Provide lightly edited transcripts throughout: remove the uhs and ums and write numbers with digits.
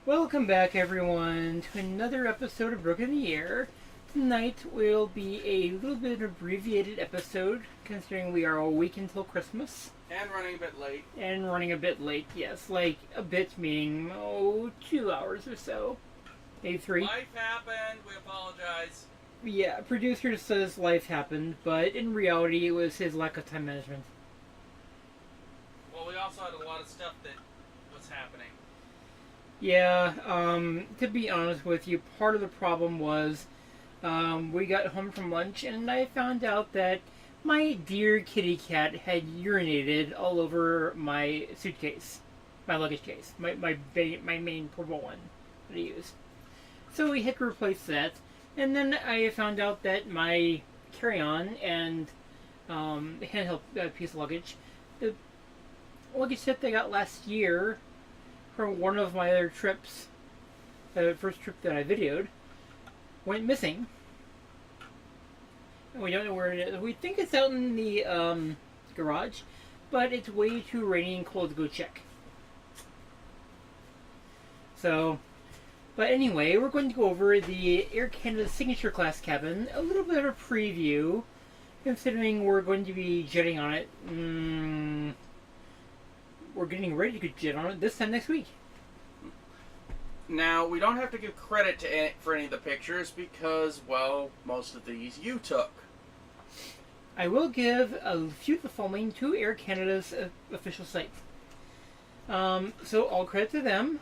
Welcome back, everyone, to another episode of Broken in the Air. Tonight will be a little bit abbreviated episode, considering we are a week until Christmas. And running a bit late. And running a bit late, yes. Like, a bit meaning, 2 hours or so. Maybe 3. Life happened, we apologize. Yeah, producer says life happened, but in reality it was his lack of time management. Well, we also had a lot of stuff that was happening. Yeah, to be honest with you, part of the problem was we got home from lunch and I found out that my dear kitty cat had urinated all over my suitcase, my luggage case, my main portable one that I use. So we had to replace that, and then I found out that my carry-on and handheld piece of luggage, the luggage set they got last year from one of my other trips, the first trip that I videoed, went missing. And we don't know where it is. We think it's out in the garage, but it's way too rainy and cold to go check. So, but anyway, we're going to go over the Air Canada Signature Class cabin, a little bit of a preview, considering we're going to be jetting on it. We're getting ready to jet on it this time next week. Now, we don't have to give credit to for any of the pictures because, well, most of these you took. I will give a few of the following to Air Canada's official site. So all credit to them.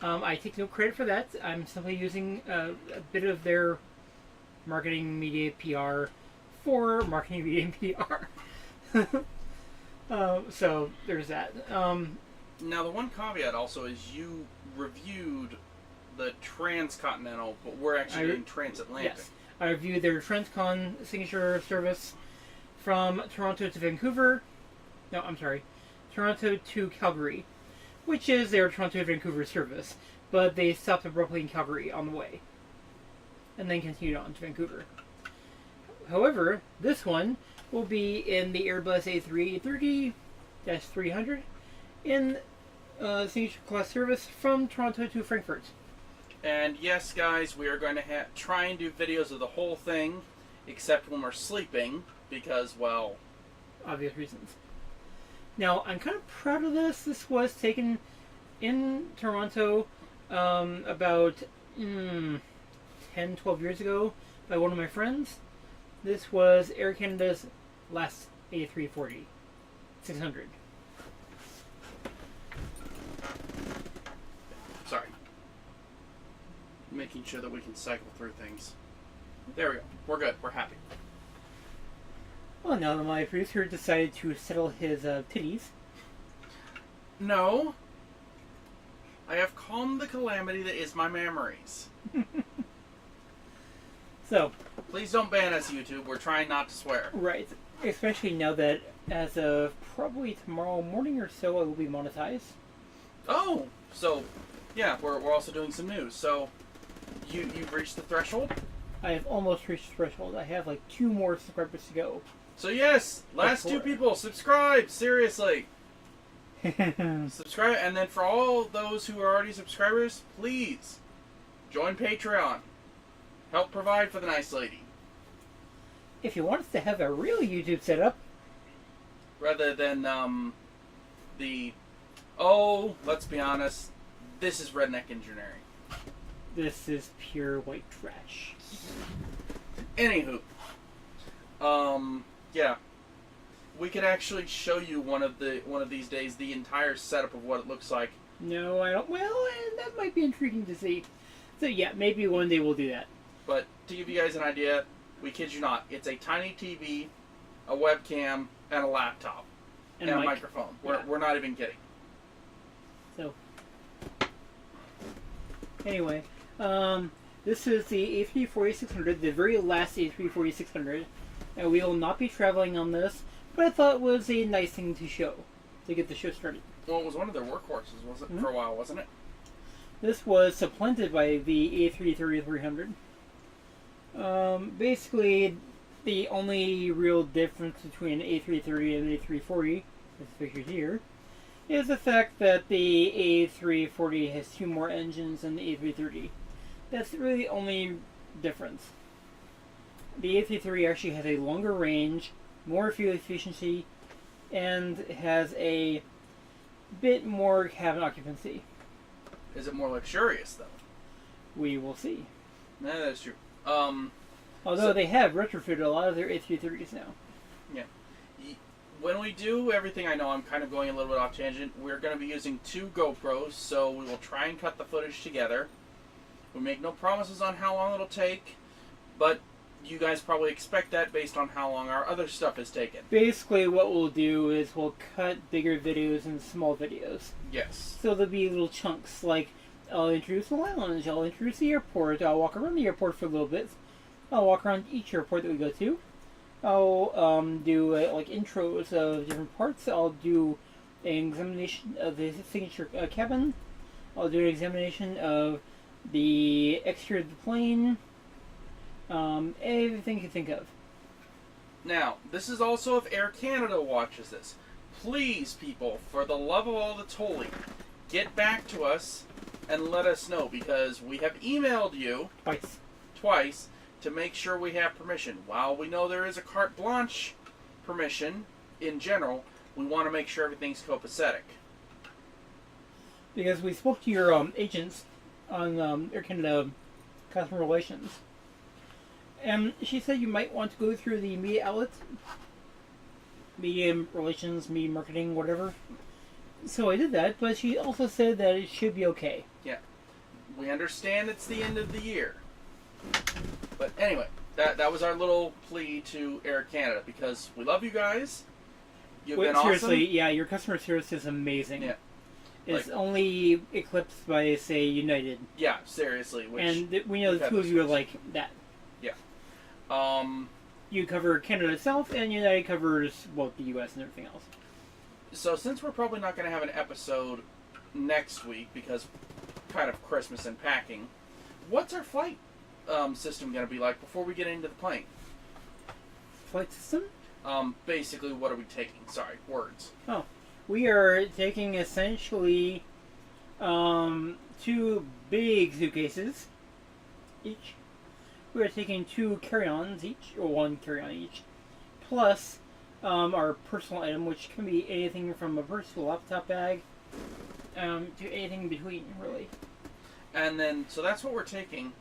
I take no credit for that. I'm simply using a bit of their marketing, media, PR for marketing, media, and PR. So there's that. Now, the one caveat also is you reviewed the transcontinental, but we're actually doing transatlantic. Yes, I reviewed their Transcon signature service from Toronto to Vancouver. No, I'm sorry, Toronto to Calgary, which is their Toronto to Vancouver service, but they stopped abruptly in Calgary on the way, and then continued on to Vancouver. However, this one will be in the Airbus A330-300 in signature class service from Toronto to Frankfurt. And yes, guys, we are going to try and do videos of the whole thing, except when we're sleeping, because, well, obvious reasons. Now, I'm kind of proud of this. This was taken in Toronto about 10, 12 years ago by one of my friends. This was Air Canada's last A340 600. Sorry. Making sure that we can cycle through things. There we go. We're good. We're happy. Well, now that my producer decided to settle his titties. No. I have calmed the calamity that is my memories. So. Please don't ban us, YouTube. We're trying not to swear. Right. Especially now that as of probably tomorrow morning or so, I will be monetized. Oh! So, yeah, we're also doing some news. So, you've reached the threshold? I have almost reached the threshold. I have like 2 more subscribers to go. So yes, last 2 people, subscribe, seriously. Subscribe, and then for all those who are already subscribers, please, join Patreon. Help provide for the nice lady. If you want us to have a real YouTube setup. Rather than, let's be honest, this is redneck engineering. This is pure white trash. Anywho, yeah, we could actually show you one of these days the entire setup of what it looks like. No, I don't. Well, that might be intriguing to see. So yeah, maybe one day we'll do that. But to give you guys an idea, we kid you not, it's a tiny TV, a webcam, and a laptop, and a microphone. We're not even kidding. So anyway, this is the A340-600, the very last A340-600. And we will not be traveling on this, but I thought it was a nice thing to show, to get the show started. Well, it was one of their workhorses, was it? For a while, wasn't it? This was supplanted by the A330-300. Basically, the only real difference between A330 and A340, as pictured here, is the fact that the A340 has 2 more engines than the A330. That's really the only difference. The A330 actually has a longer range, more fuel efficiency, and has a bit more cabin occupancy. Is it more luxurious though? We will see. No, that's true. Although they have retrofitted a lot of their A330s now. Yeah. When we do everything, I know I'm kind of going a little bit off tangent. We're going to be using 2 GoPros, so we will try and cut the footage together. We make no promises on how long it'll take, but you guys probably expect that based on how long our other stuff is taken. Basically, what we'll do is we'll cut bigger videos and small videos. Yes. So there'll be little chunks, like I'll introduce the lounge, I'll introduce the airport, I'll walk around the airport for a little bit, I'll walk around each airport that we go to, I'll do like intros of different parts, I'll do an examination of the signature cabin, I'll do an examination of the exterior of the plane, everything you can think of. Now, this is also if Air Canada watches this. Please, people, for the love of all that's holy, get back to us and let us know, because we have emailed you twice to make sure we have permission. While we know there is a carte blanche permission in general, we want to make sure everything's copacetic. Because we spoke to your agents on Air Canada customer relations, and she said you might want to go through the media outlets, media relations, media marketing, whatever. So I did that, but she also said that it should be okay. Yeah. We understand it's the end of the year. But anyway, that was our little plea to Air Canada, because we love you guys. You've been seriously, awesome. yeah, your customer service is amazing. Yeah. It's only eclipsed by, say, United. Yeah, seriously. And we know the two of you are like that. Yeah. You cover Canada South, and United covers both the U.S. and everything else. So since we're probably not going to have an episode next week because kind of Christmas and packing, what's our flight system going to be like before we get into the plane? Flight system? Basically, what are we taking? Sorry, words. Oh, we are taking essentially 2 big suitcases each. We are taking 2 carry-ons each, or 1 carry-on each, plus our personal item, which can be anything from a purse to a laptop bag, to anything in between, really. And then, so that's what we're taking,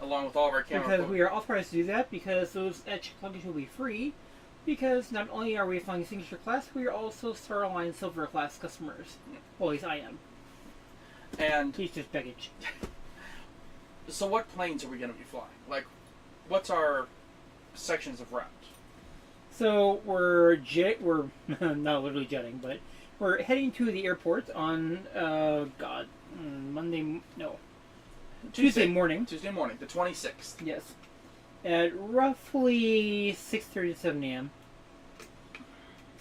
along with all of our camera Because we are authorized to do that, because those extra luggage will be free, because not only are we flying signature class, we are also Star Alliance Silver class customers. Well, at least I am. And He's just baggage. So what planes are we going to be flying? Like, what's our sections of route? So we're not literally jetting, but we're heading to the airport on Tuesday morning. Tuesday morning, the 26th. Yes, at roughly 6:30 to 7 a.m.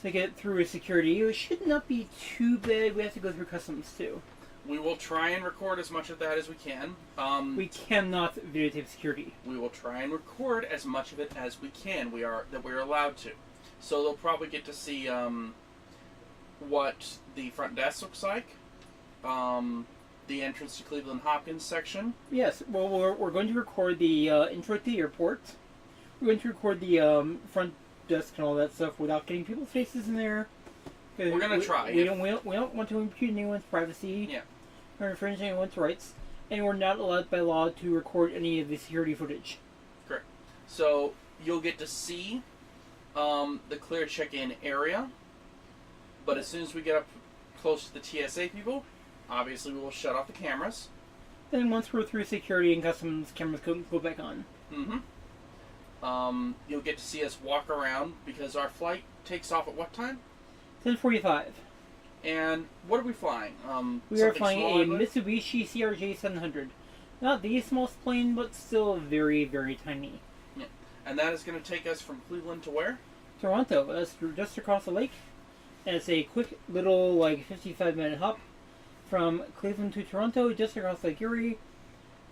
to get through security. It should not be too bad. We have to go through customs too. We will try and record as much of that as we can. We cannot videotape security. We will try and record as much of it as we can. We're allowed to. So they'll probably get to see what the front desk looks like, the entrance to Cleveland Hopkins section. Yes. Well, we're going to record the intro to the airport. We're going to record the front desk and all that stuff without getting people's faces in there. We're going to try. We don't want to impede anyone's privacy. Yeah. Or infringe anyone's rights. And we're not allowed by law to record any of the security footage. Correct. So you'll get to see the clear check-in area. But as soon as we get up close to the TSA people, obviously we will shut off the cameras. Then once we're through security and customs, cameras go back on. Mm-hmm. You'll get to see us walk around because our flight takes off at what time? 10:45. And what are we flying? We are flying a Mitsubishi CRJ-700. Not the smallest plane, but still very, very tiny. Yeah. And that is going to take us from Cleveland to where? Toronto. That's just across the lake. And it's a quick little, 55-minute hop from Cleveland to Toronto, just across Lake Erie,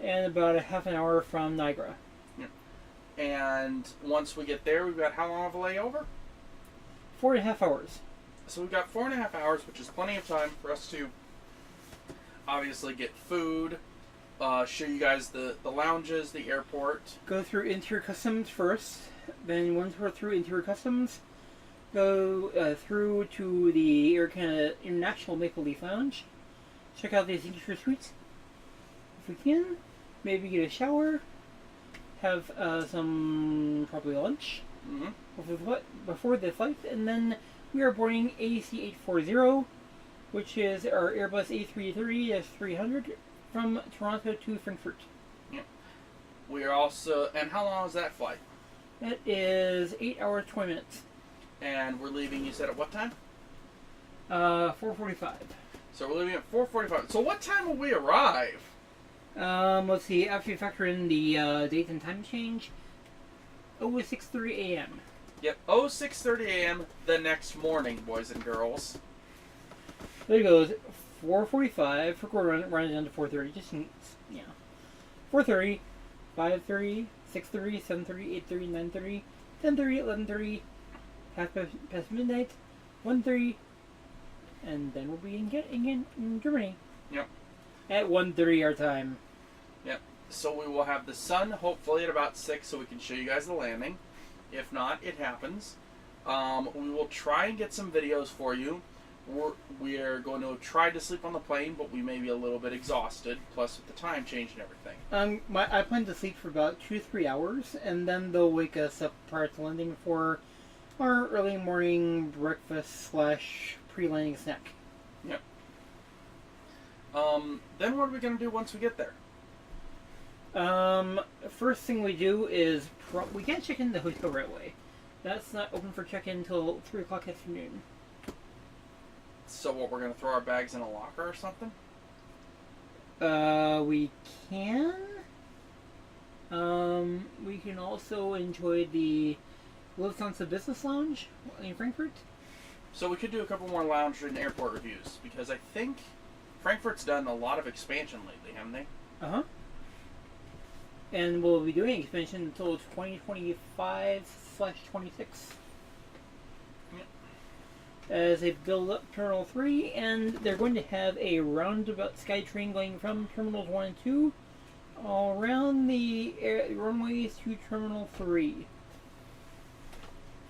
and about a half an hour from Niagara. Yeah. And once we get there, we've got how long of a layover? 4.5 hours. So we've got 4.5 hours, which is plenty of time for us to obviously get food, show you guys the lounges, the airport. Go through interior customs first. Then once we're through interior customs, go through to the Air Canada International Maple Leaf Lounge. Check out the signature suites. If we can, maybe get a shower, have some probably lunch before the flight, and then we are boarding AC-840, which is our Airbus A330-300 from Toronto to Frankfurt. Yep. We are also, and how long is that flight? That is 8 hours 20 minutes. And we're leaving, you said, at what time? 4:45. So we're leaving at 4:45. So what time will we arrive? Let's see, after you factor in the date and time change, 6:30 a.m. Yep, 6:30 a.m. the next morning, boys and girls. There it goes, 4:45, we're running down to 4:30, just, 4:30, 5:30, 6:30, 7:30, 8:30, 9:30, 10:30, 11:30, half past midnight, 1:30, and then we'll be in Germany. Yep. At 1:30 our time. Yep. So we will have the sun hopefully at about 6 so we can show you guys the landing. If not, it happens. We will try and get some videos for you. We're going to try to sleep on the plane, but we may be a little bit exhausted, plus with the time change and everything. I plan to sleep for about 2 to 3 hours, and then they'll wake us up prior to landing for our early morning breakfast / pre-landing snack. Yep. Then what are we going to do once we get there? First thing we do is we can't check in the hotel right away. That's not open for check-in until 3 o'clock afternoon. So what, we're going to throw our bags in a locker or something? We can. We can also enjoy the Lufthansa Business Lounge in Frankfurt. So we could do a couple more lounge and airport reviews, because I think Frankfurt's done a lot of expansion lately, haven't they? Uh-huh. And we'll be doing expansion until 2025/26. Yep. As they build up Terminal 3, and they're going to have a roundabout SkyTrain going from Terminals 1 and 2 all around the runways to Terminal 3.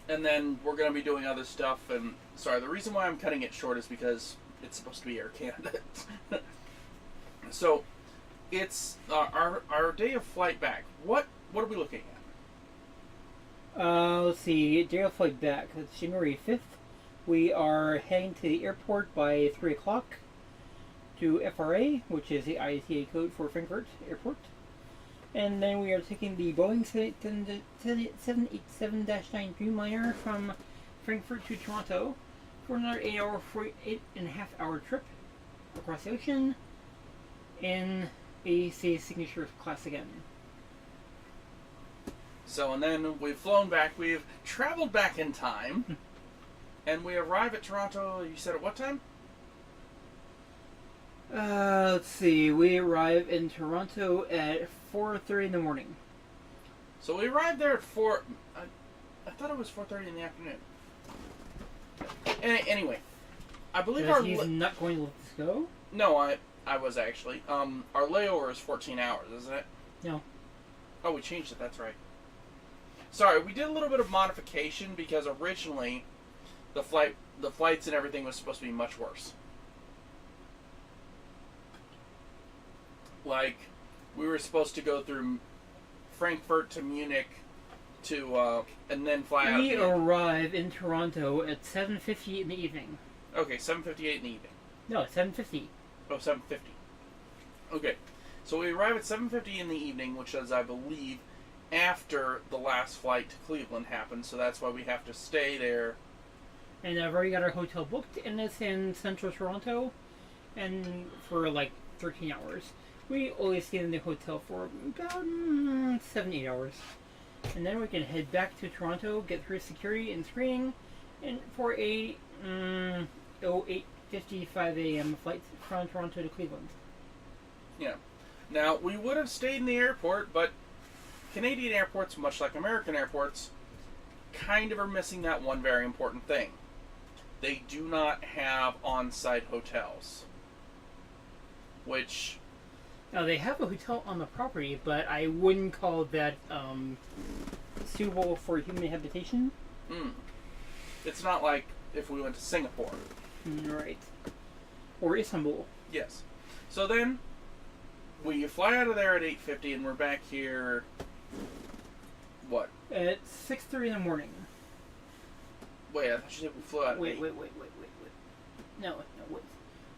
And then we're going to be doing other stuff, and sorry, the reason why I'm cutting it short is because it's supposed to be Air Canada. So, it's our day of flight back. What are we looking at? Let's see, day of flight back. It's January 5th. We are heading to the airport by 3 o'clock to FRA, which is the IATA code for Frankfurt Airport. And then we are taking the Boeing 787-9 Dreamliner from Frankfurt to Toronto for another 8.5-hour trip across the ocean in a signature class again. So, and then we've flown back, we've traveled back in time, and we arrive at Toronto, you said at what time? Let's see, we arrive in Toronto at 4:30 in the morning. So we arrived there at 4, I thought it was 4:30 in the afternoon. Anyway, I believe he's not going to let us go? No, I was actually. Our layover is 14 hours, isn't it? No. Oh, we changed it, that's right. Sorry, we did a little bit of modification because originally the flights and everything was supposed to be much worse. Like, we were supposed to go through Frankfurt to Munich to and then fly out. We arrive in Toronto at 7:50 in the evening. Okay, 7:58 in the evening. No, 7:50. Oh, 7:50. Okay, so we arrive at 7:50 in the evening, which is, I believe, after the last flight to Cleveland happened. So that's why we have to stay there. And I've already got our hotel booked, and it's in central Toronto, and for like 13 hours. We always stay in the hotel for about 7-8 hours. And then we can head back to Toronto, get through security and screening, and for a 8:55 a.m. flight from Toronto to Cleveland. Yeah. Now, we would have stayed in the airport, but Canadian airports, much like American airports, kind of are missing that one very important thing. they do not have on-site hotels. Which... Now, they have a hotel on the property, but I wouldn't call that suitable for human habitation. It's not like if we went to Singapore. Right. Or Istanbul. Yes. So then, we fly out of there at 8:50, and we're back here... What? At 6:30 in the morning. Wait, I thought you said we flew out at 8. Wait. No, wait.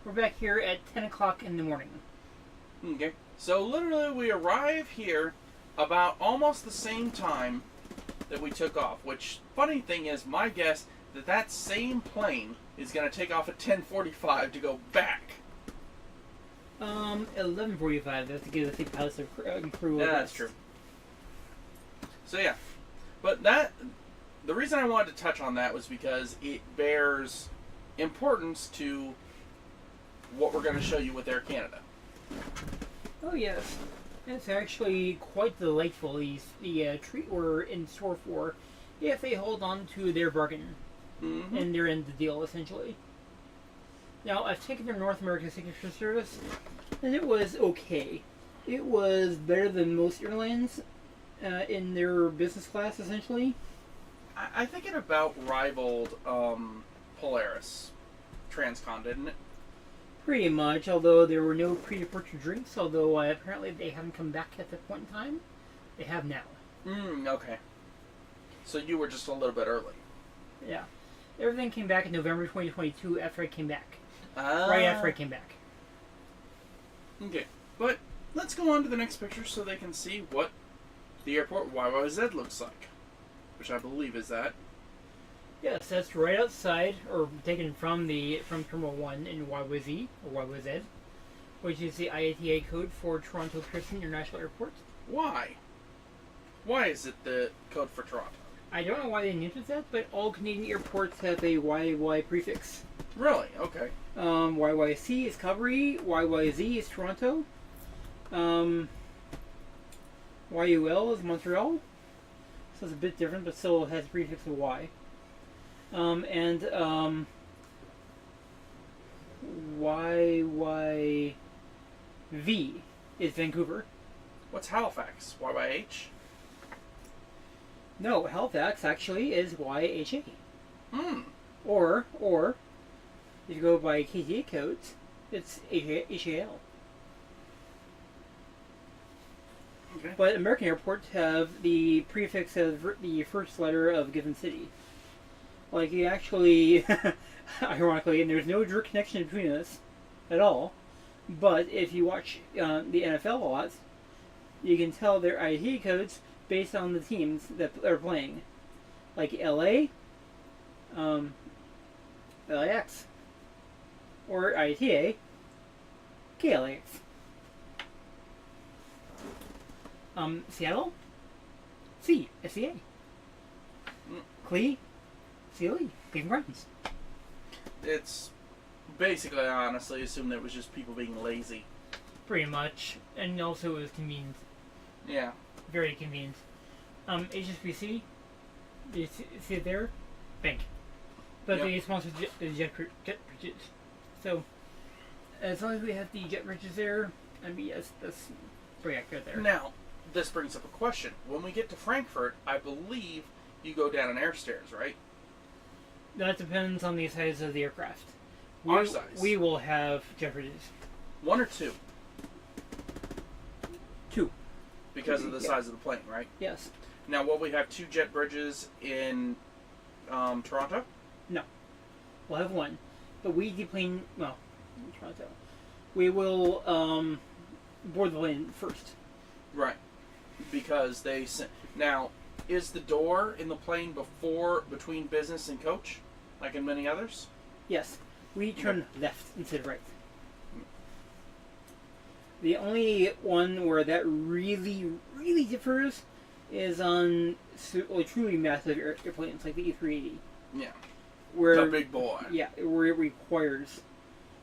We're back here at 10 o'clock in the morning. Okay. So literally we arrive here about almost the same time that we took off. Which, funny thing is, my guess that same plane is going to take off at 10:45 to go back. 11:45. That's to give the pilots and crew. Yeah, that's true. So yeah, but the reason I wanted to touch on that was because it bears importance to what we're going to show you with Air Canada. Oh yes, it's actually quite delightful. The treat we're in store for if they hold on to their bargain and they're in the deal essentially. Now I've taken their North American signature service, and it was okay. It was better than most airlines in their business class essentially. I think it about rivaled Polaris Transcon, didn't it? Pretty much, although there were no pre-departure drinks, although apparently they haven't come back at that point in time. They have now. Okay. So you were just a little bit early. Yeah. Everything came back in November 2022 after I came back. Right after I came back. Okay. But let's go on to the next picture so they can see what the airport YYZ looks like. Which I believe is that. Yes, that's right outside, or taken from Terminal 1 in YYZ, or YYZ, which is the IATA code for Toronto Pearson International Airport. Why? Why is it the code for Toronto? I don't know why they named it that, but all Canadian airports have a YY prefix. Really? Okay. YYC is Calgary, YYZ is Toronto, YUL is Montreal, so it's a bit different, but still has a prefix of Y. And YYV is Vancouver. What's Halifax? YYH? No, Halifax actually is YHA. Or Or if you go by KTA codes, it's HAL. Okay. But American airports have the prefix of the first letter of a given city. Like, you actually, ironically, and there's no direct connection between us at all, but if you watch the NFL a lot, you can tell their IATA codes based on the teams that are playing. Like LA, LAX, or IATA, KLAX. Seattle, SCA. Clee, CLE, Cleveland Browns. it's basically, I honestly assume that it was just people being lazy. Pretty much, and also it was convenient. Yeah. Very convenient. HSBC, you see it there? Bank. But Yep. they sponsor jet bridges. So, as long as we have the jet bridges there, I mean, yes, that's pretty accurate there. Now, this brings up a question. When we get to Frankfurt, I believe you go down an air stairs, right? That depends on the size of the aircraft. Our size. We will have jet bridges. 1 or 2? 2. Because of the size of the plane, right? Yes. Now, will we have 2 jet bridges in Toronto? No. We'll have 1. But we deplane, well, in Toronto. We will board the plane first. Right. Because they... Now, is the door in the plane between business and coach? Like in many others? Yes. We turn left instead of right. The only one where that really, really differs is on truly massive airplanes like the E380. Yeah. Where, the big boy. Yeah, where it requires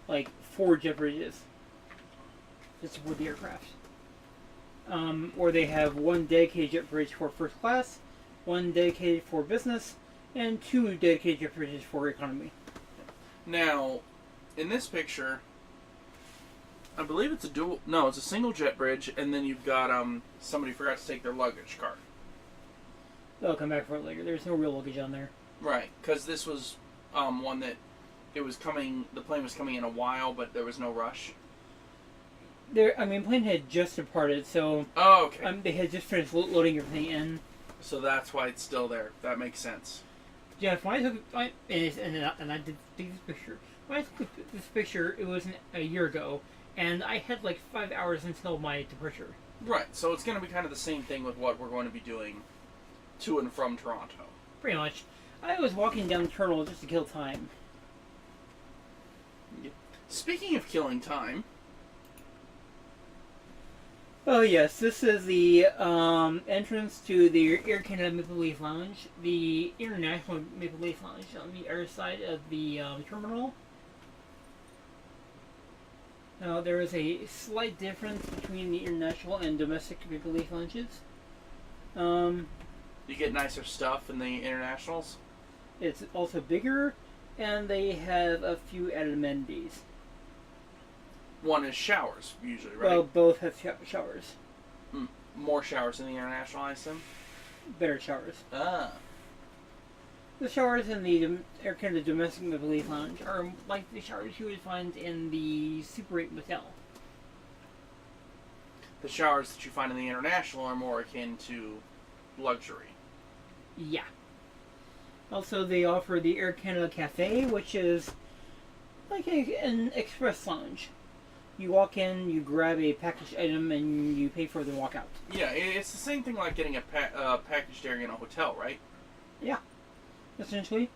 like 4 jet bridges to support the aircraft. Or they have 1 dedicated jet bridge for first class, 1 dedicated for business, and 2 dedicated jet bridges for economy. Now, in this picture, I believe it's a dual. No, it's a single jet bridge, and then you've got somebody forgot to take their luggage cart. They'll come back for it later. There's no real luggage on there. Right, because this was one that it was coming. The plane was coming in a while, but there was no rush. Plane had just departed, so Oh, okay. they had just finished loading everything in. So that's why it's still there. That makes sense. Jeff, when I took and I did this picture. When I took this picture, it was a year ago, and I had like 5 hours until my departure. Right, so it's going to be kind of the same thing with what we're going to be doing to and from Toronto. Pretty much. I was walking down the terminal just to kill time. Speaking of killing time. Oh yes, this is the entrance to the Air Canada Maple Leaf Lounge, the International Maple Leaf Lounge on the other side of the terminal. Now there is a slight difference between the international and domestic Maple Leaf Lounges. You get nicer stuff in the internationals? It's also bigger, and they have a few added amenities. One is showers, usually, right? Well, both have showers. More showers in the international, I assume? Better showers. Ah. The showers in the Air Canada Domestic Maple Leaf Lounge are like the showers you would find in the Super 8 motel. The showers that you find in the international are more akin to luxury. Yeah. Also, they offer the Air Canada Cafe, which is like an express lounge. You walk in, you grab a packaged item, and you pay for it and walk out. Yeah, it's the same thing like getting a packaged area in a hotel, right? Yeah, essentially.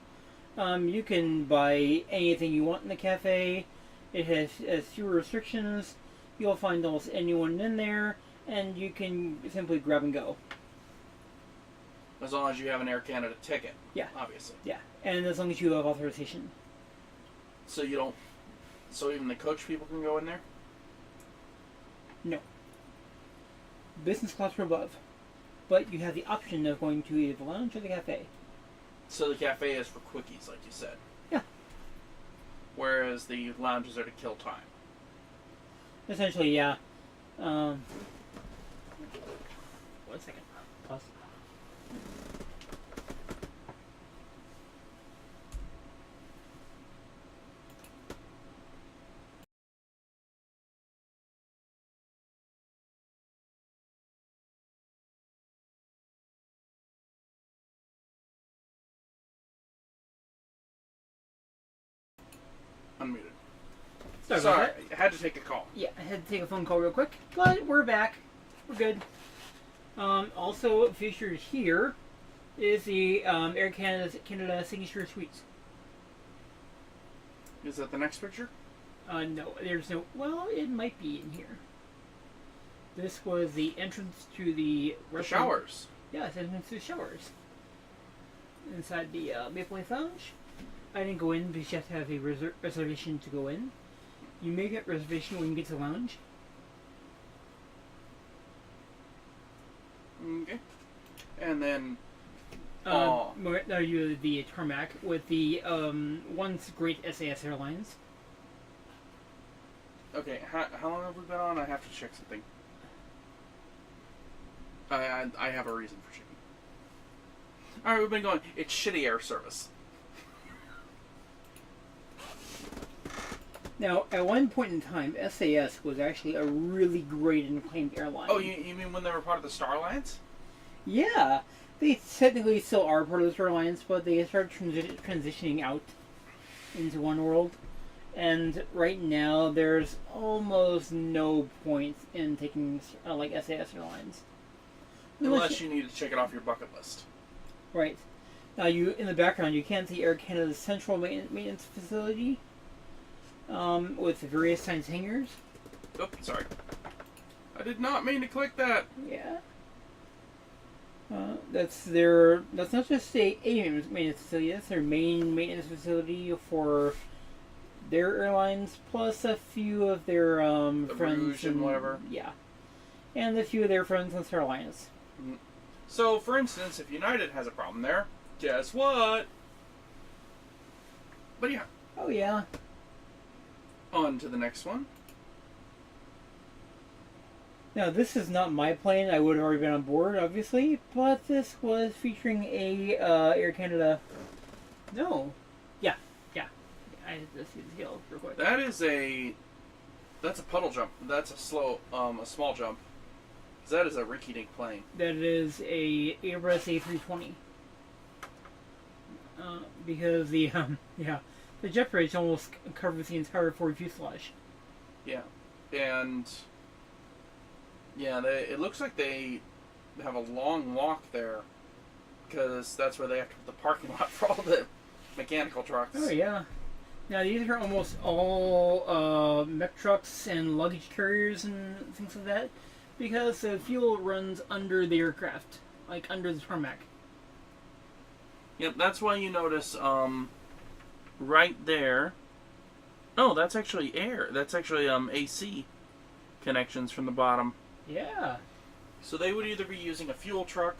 You can buy anything you want in the cafe. It has fewer restrictions. You'll find almost anyone in there, and you can simply grab and go. As long as you have an Air Canada ticket. Yeah. Obviously. Yeah, and as long as you have authorization. So you don't... So even the coach people can go in there? No. Business class or above. But you have the option of going to either the lounge or the cafe. So the cafe is for quickies, like you said. Yeah. Whereas the lounges are to kill time. Essentially, yeah. 1 second. Pause. Unmuted. Sorry about Sorry, that. I had to take a call. Yeah, I had to take a phone call real quick, but we're back. We're good. Also featured here is the Air Canada Signature Suites. Is that the next picture? No, there's no. Well, it might be in here. This was the entrance to the Showers. Yeah, it's entrance to the showers. Inside the Maple Leaf Lounge. I didn't go in because you have to have a reservation to go in. You make that reservation when you get to the lounge. Okay. And then... You the tarmac with the once great SAS Airlines. Okay, how long have we been on? I have to check something. I have a reason for checking. Alright, we've been going. It's shitty air service. Now, at one point in time, SAS was actually a really great and acclaimed airline. Oh, you mean when they were part of the Star Alliance? Yeah, they technically still are part of the Star Alliance, but they started transitioning out into One World. And right now, there's almost no point in taking like SAS Airlines. Unless you need to check it off your bucket list. Right. Now, in the background, you can see Air Canada's central maintenance facility with various kinds of hangars. Oh, sorry. I did not mean to click that. Yeah. That's not just a maintenance facility. That's their main maintenance facility for their airlines, plus a few of their The friends Rouge and whatever. Yeah, and a few of their friends on Star Alliance. So, for instance, if United has a problem there, guess what? But yeah. Oh yeah. On to the next one. Now this is not my plane. I would have already been on board, obviously, but this was featuring a Air Canada. No. Yeah. Yeah. I just see the scale real quick. That's a puddle jump. That's a small jump. 'Cause that is a rinky-dink plane. That is a airbus A320. Because the jet bridge almost covers the entire forward fuselage. Yeah, and it looks like they have a long walk there because that's where they have to put the parking lot for all the mechanical trucks. Oh yeah. Now these are almost all mech trucks and luggage carriers and things like that, because the fuel runs under the aircraft, like under the tarmac. Yep, that's why you notice right there. Oh, that's actually air. That's actually AC connections from the bottom. Yeah. So they would either be using a fuel truck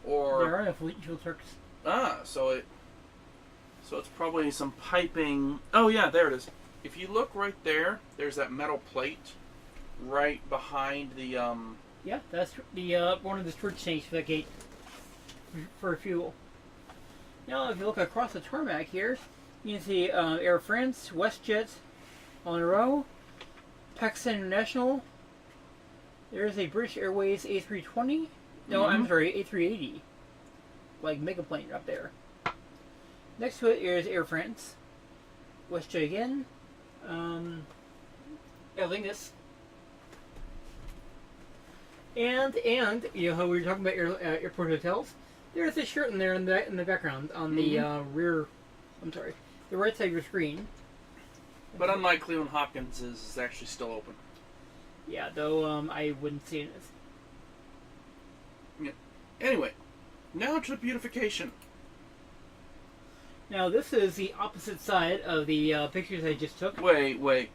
or There are fuel trucks. so it's probably some piping. Oh yeah, there it is. If you look right there, there's that metal plate right behind the Yeah, that's the one of the storage tanks for that gate for fuel. Now, if you look across the tarmac here, you can see Air France, WestJet, on a row, Pakistan International. There's a British Airways A320. No, I'm sorry, A380. Like mega plane up there. Next to it is Air France, WestJet again, Aer Lingus, and you know how we were talking about airport hotels. There's a shirt in there in the background on the rear. I'm sorry, the right side of your screen. But unlike Cleveland Hopkins, is actually still open. Yeah, though I wouldn't say it. Yeah. Anyway, now to the beautification. Now this is the opposite side of the pictures I just took. Wait.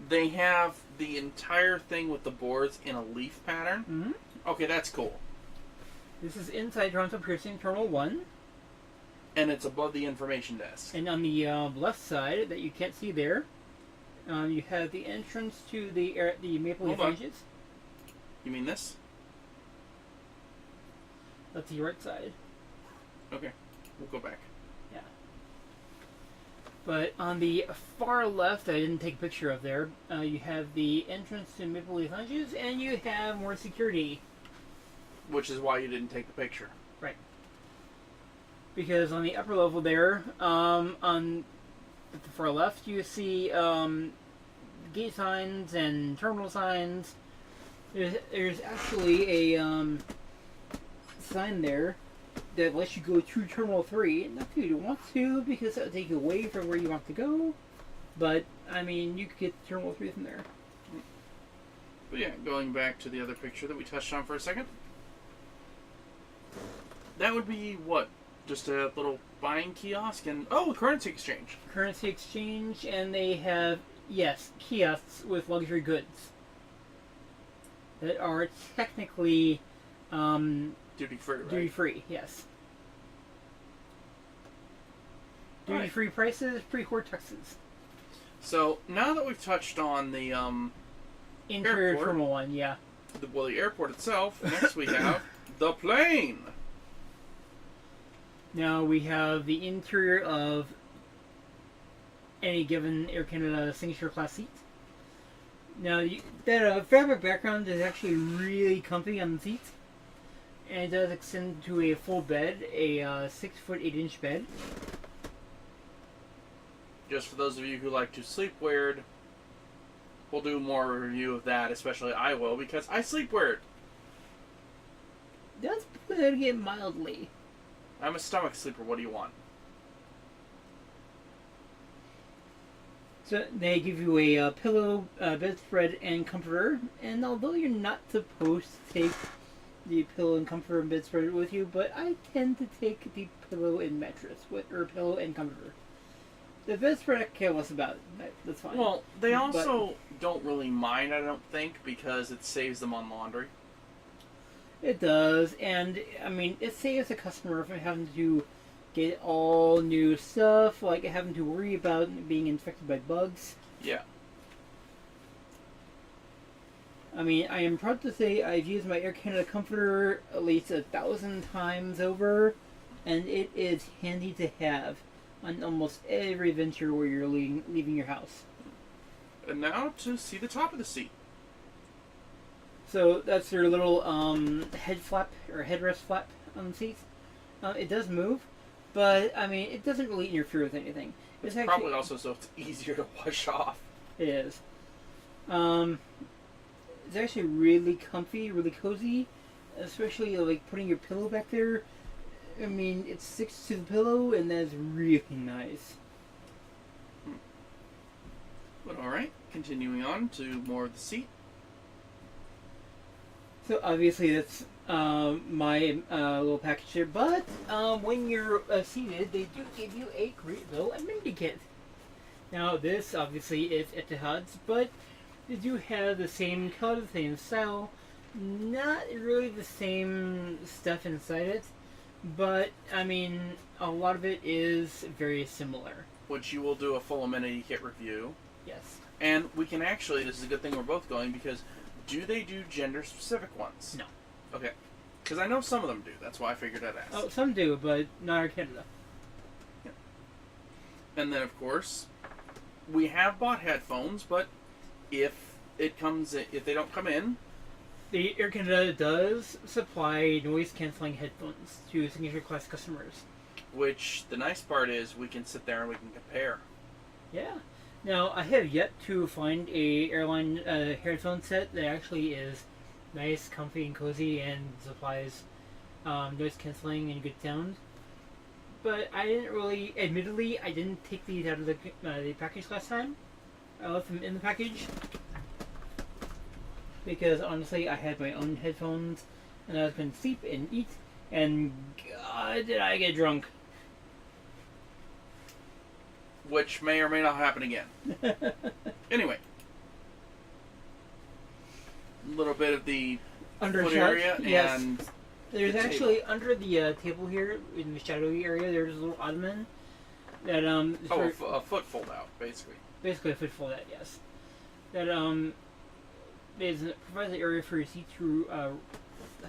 They have the entire thing with the boards in a leaf pattern. Mm-hmm. Okay, that's cool. This is inside Toronto Pearson Terminal 1. And it's above the information desk. And on the left side, that you can't see there, you have the entrance to the Maple Leaf Lounges. You mean this? That's the right side. Okay, we'll go back. Yeah. But on the far left, I didn't take a picture of there, you have the entrance to Maple Leaf Lounges, and you have more security. Which is why you didn't take the picture. Right. Because on the upper level there, at the far left, you see gate signs and terminal signs. There's actually a sign there that lets you go to Terminal 3. Not that you want to, because that would take you away from where you want to go. But, I mean, you could get to Terminal 3 from there. But yeah, going back to the other picture that we touched on for a second. That would be what? Just a little buying kiosk and currency exchange. Currency exchange, and they have, yes, kiosks with luxury goods that are technically duty free, right? duty free, yes. Duty Right. free prices, pre-Hortuxes. So now that we've touched on the Interior Airport. Terminal 1, yeah. the airport itself, next we have the plane. Now we have the interior of any given Air Canada signature class seat. Now that fabric background is actually really comfy on the seat, and it does extend to a full bed, a 6-foot 8-inch bed. Just for those of you who like to sleep weird, we'll do more review of that, especially I will, because I sleep weird. That's putting it mildly. I'm a stomach sleeper, what do you want? So they give you a pillow, bedspread, and comforter. And although you're not supposed to take the pillow and comforter and bedspread with you, but I tend to take the pillow and mattress or pillow and comforter. The bedspread I care less about. That's fine. Well, they also don't really mind, I don't think, because it saves them on laundry. It does, and I mean, it saves the customer from having to get all new stuff, like having to worry about being infected by bugs. Yeah. I mean, I am proud to say I've used my Air Canada comforter at least 1,000 times over, and it is handy to have on almost every venture where you're leaving your house. And now to see the top of the seat. So that's your little head flap or headrest flap on the seat. It does move, but I mean it doesn't really interfere with anything. It's probably also so it's easier to wash off. It is. It's actually really comfy, really cozy, especially like putting your pillow back there. I mean, it sticks to the pillow, and that's really nice. But all right, continuing on to more of the seat. So obviously that's my little package here, but when you're seated, they do give you a great little amenity kit. Now this obviously is Etihad's, but they do have the same color, the same style, not really the same stuff inside it, but I mean a lot of it is very similar. Which you will do a full amenity kit review. Yes. And we can actually, this is a good thing we're both going, because do they do gender-specific ones? No. Okay. Because I know some of them do. That's why I figured I'd ask. Oh, some do, but not Air Canada. Yeah. And then, of course, we have bought headphones, but if they don't come in... The Air Canada does supply noise-canceling headphones to signature class customers. Which, the nice part is, we can sit there and we can compare. Yeah. Now, I have yet to find a airline headphone set that actually is nice, comfy, and cozy, and supplies noise canceling and good sound. But I didn't really, admittedly, I didn't take these out of the package last time. I left them in the package because honestly, I had my own headphones, and I was going to sleep and eat, and God, did I get drunk. Which may or may not happen again. Anyway. A little bit of the foot area yes. and there's the actually table. under the table here in the shadowy area. There's a little ottoman that a foot fold out, basically. Basically a foot fold out, yes. That provides the area for your seat to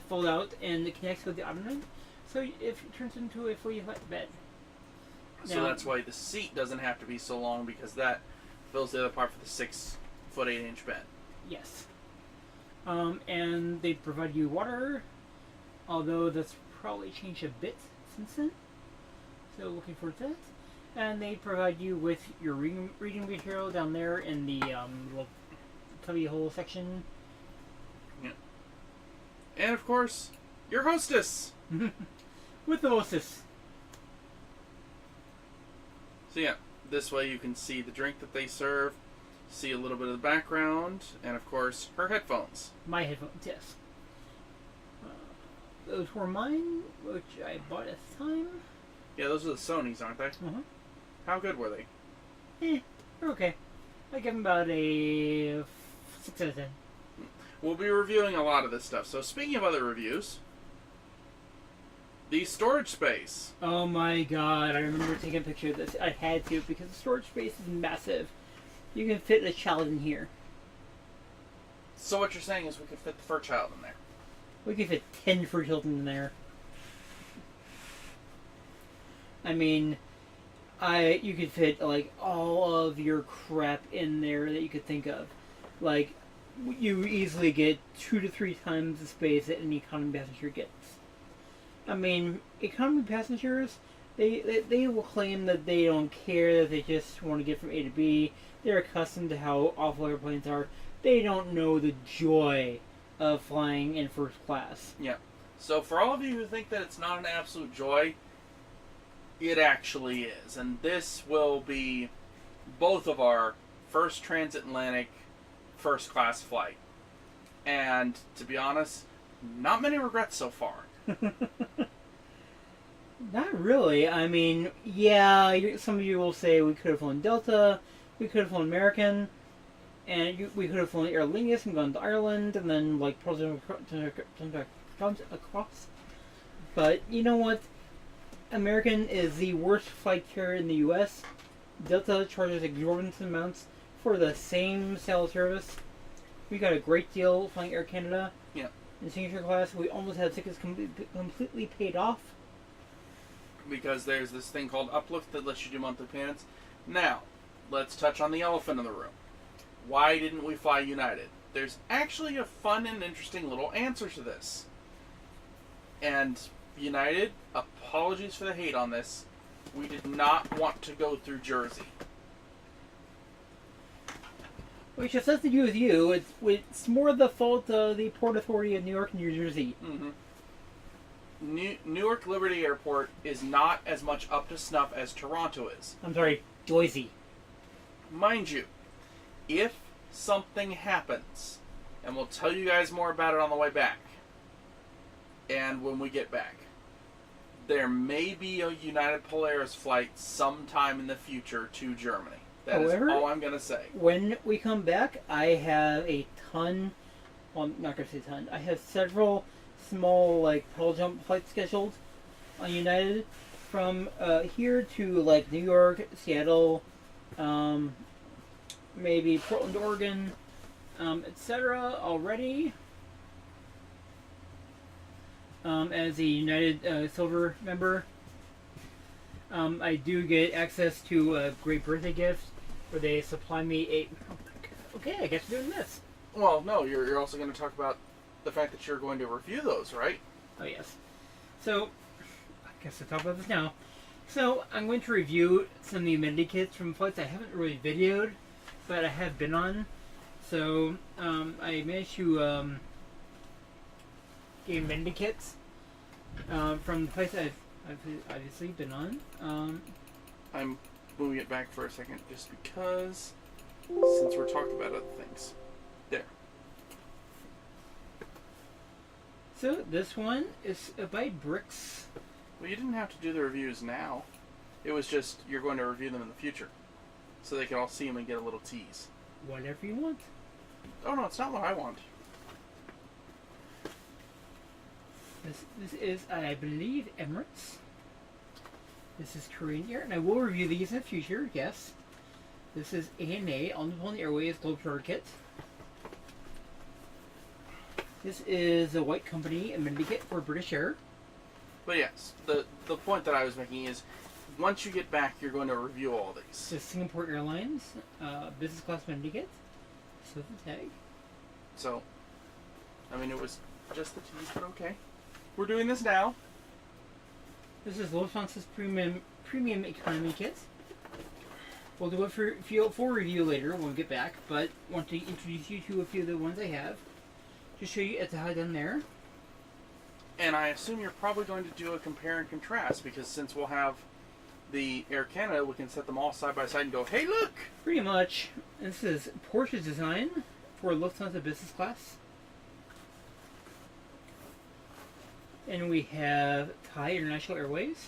fold out, and it connects with the ottoman, so it turns into a fully flat bed. So that's why the seat doesn't have to be so long, because that fills the other part for the 6 foot 8 inch bed. Yes. And they provide you water, although that's probably changed a bit since then. So looking forward to that. And they provide you with your reading material down there in the little cubby hole section. Yeah. And of course, your hostess! With the hostess. So yeah, this way you can see the drink that they serve, see a little bit of the background, and of course, her headphones. My headphones, yes. Those were mine, which I bought at the time. Yeah, those are the Sonys, aren't they? Uh-huh. How good were they? They're okay. I give them about a 6 out of 10. We'll be reviewing a lot of this stuff. So speaking of other reviews, the storage space. Oh my god, I remember taking a picture of this. I had to, because the storage space is massive. You can fit a child in here. So what you're saying is we could fit the fur child in there. We could fit 10 for children in there. I mean, you could fit like all of your crap in there that you could think of. Like, you easily get 2 to 3 times the space that an economy passenger gets. I mean, economy passengers, they will claim that they don't care, that they just want to get from A to B. They're accustomed to how awful airplanes are. They don't know the joy of flying in first class. Yeah. So for all of you who think that it's not an absolute joy, it actually is. And this will be both of our first transatlantic first class flight. And to be honest, not many regrets so far. Not really. I mean, yeah, some of you will say we could have flown Delta, we could have flown American, and we could have flown Aer Lingus and gone to Ireland, and then, like, across. But, you know what? American is the worst flight carrier in the U.S. Delta charges exorbitant amounts for the same cell service. We got a great deal flying Air Canada. Yeah. In signature class, we almost had tickets completely paid off. Because there's this thing called Uplift that lets you do monthly payments. Now, let's touch on the elephant in the room. Why didn't we fly United? There's actually a fun and interesting little answer to this. And United, apologies for the hate on this, we did not want to go through Jersey. Which has nothing to do with you. It's more the fault of the Port Authority of New York and New Jersey. Mm-hmm. Newark Liberty Airport is not as much up to snuff as Toronto is. I'm sorry, Jersey. Mind you, if something happens, and we'll tell you guys more about it on the way back, and when we get back, there may be a United Polaris flight sometime in the future to Germany. That However, is all I'm going to say. When we come back, I have a ton, well, I'm not going to say ton, I have several small, like, puddle jump flights scheduled on United from here to, like, New York, Seattle, maybe Portland, Oregon, etc. already. As a United Silver member, I do get access to a great birthday gift where they supply me a... Oh my God. Okay, I guess we're doing this. Well, no, you're also going to talk about the fact that you're going to review those, right? Oh, yes. So, I guess I'll talk about this now. So, I'm going to review some of the amenity kits from flights I haven't really videoed, but I have been on. So, I managed to get amenity kits from the place I've obviously been on. I'm moving it back for a second just because, since we're talking about other things. There. So, this one is by Bricks. Well, you didn't have to do the reviews now. It was just, you're going to review them in the future. So they can all see them and get a little tease. Whatever you want. Oh no, it's not what I want. This is, I believe, Emirates. This is Korean Air, and I will review these in the future, yes. This is ANA, All Nippon Airways Globetrotter Kit. This is a White Company amenity kit for British Air. But yes, the point that I was making is, once you get back, you're going to review all these. This is Singapore Airlines business class amenity kit. So the tag. So, I mean, it was just the tease, but okay. We're doing this now. This is Lufthansa's premium economy kit. We'll do it for review later when we get back, but want to introduce you to a few of the ones I have. Just show you Etihad down there. And I assume you're probably going to do a compare and contrast, because since we'll have the Air Canada, we can set them all side by side and go, hey, look! Pretty much. This is Porsche's design for Lufthansa business class. And we have Thai International Airways.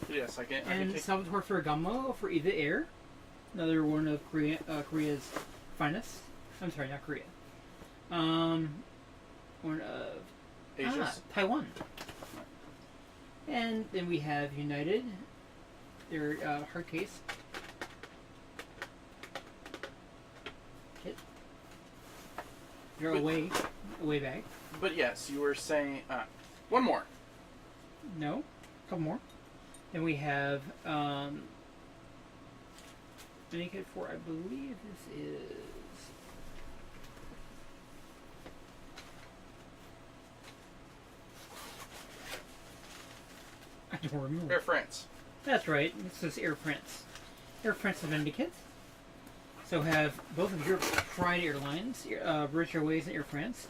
Yes, I can And take... Salvatore Ferragamo for Eva Air. Another one of Korea's finest. I'm sorry, not Korea. One of Asia's? Taiwan. And then we have United, their hard case kit. Their away bag. But yes, you were saying... one more. No, a couple more. Then we have mini kit for, I believe this is... I don't remember. Air France. That's right. This is Air France. Air France amenity kit. So have both of your pride airlines, British Airways and Air France,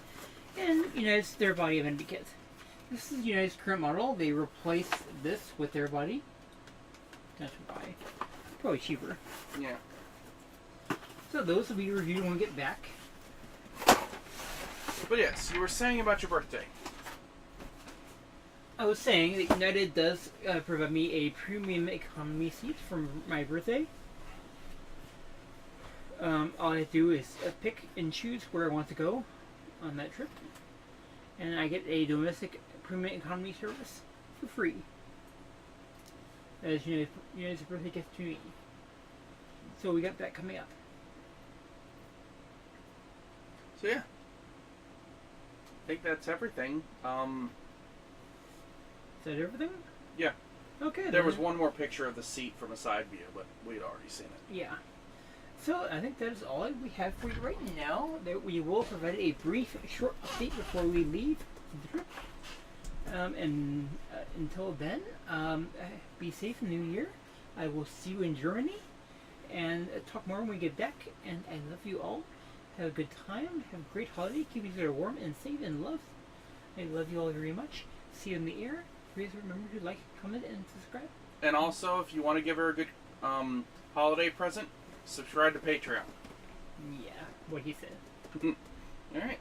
and United's their body amenity kit. This is United's current model. They replaced this with their body. That's why. Probably cheaper. Yeah. So those will be reviewed when we get back. But yes, you were saying about your birthday. I was saying that United does provide me a premium economy seat for my birthday. All I do is pick and choose where I want to go on that trip. And I get a domestic premium economy service for free. As you know, it's a birthday gift to me. So we got that coming up. So yeah, I think that's everything. Is that everything? Yeah. Okay. There was one more picture of the seat from a side view, but we'd already seen it. Yeah. So I think that is all we have for you right now. That we will provide a brief, short update before we leave the trip. Until then, be safe in the new year. I will see you in Germany, and talk more when we get back. And I love you all. Have a good time. Have a great holiday. Keep each other warm and safe and loved. I love you all very much. See you in the air. Please remember to like, comment, and subscribe. And also, if you want to give her a good holiday present, subscribe to Patreon. Yeah, what he said. All right.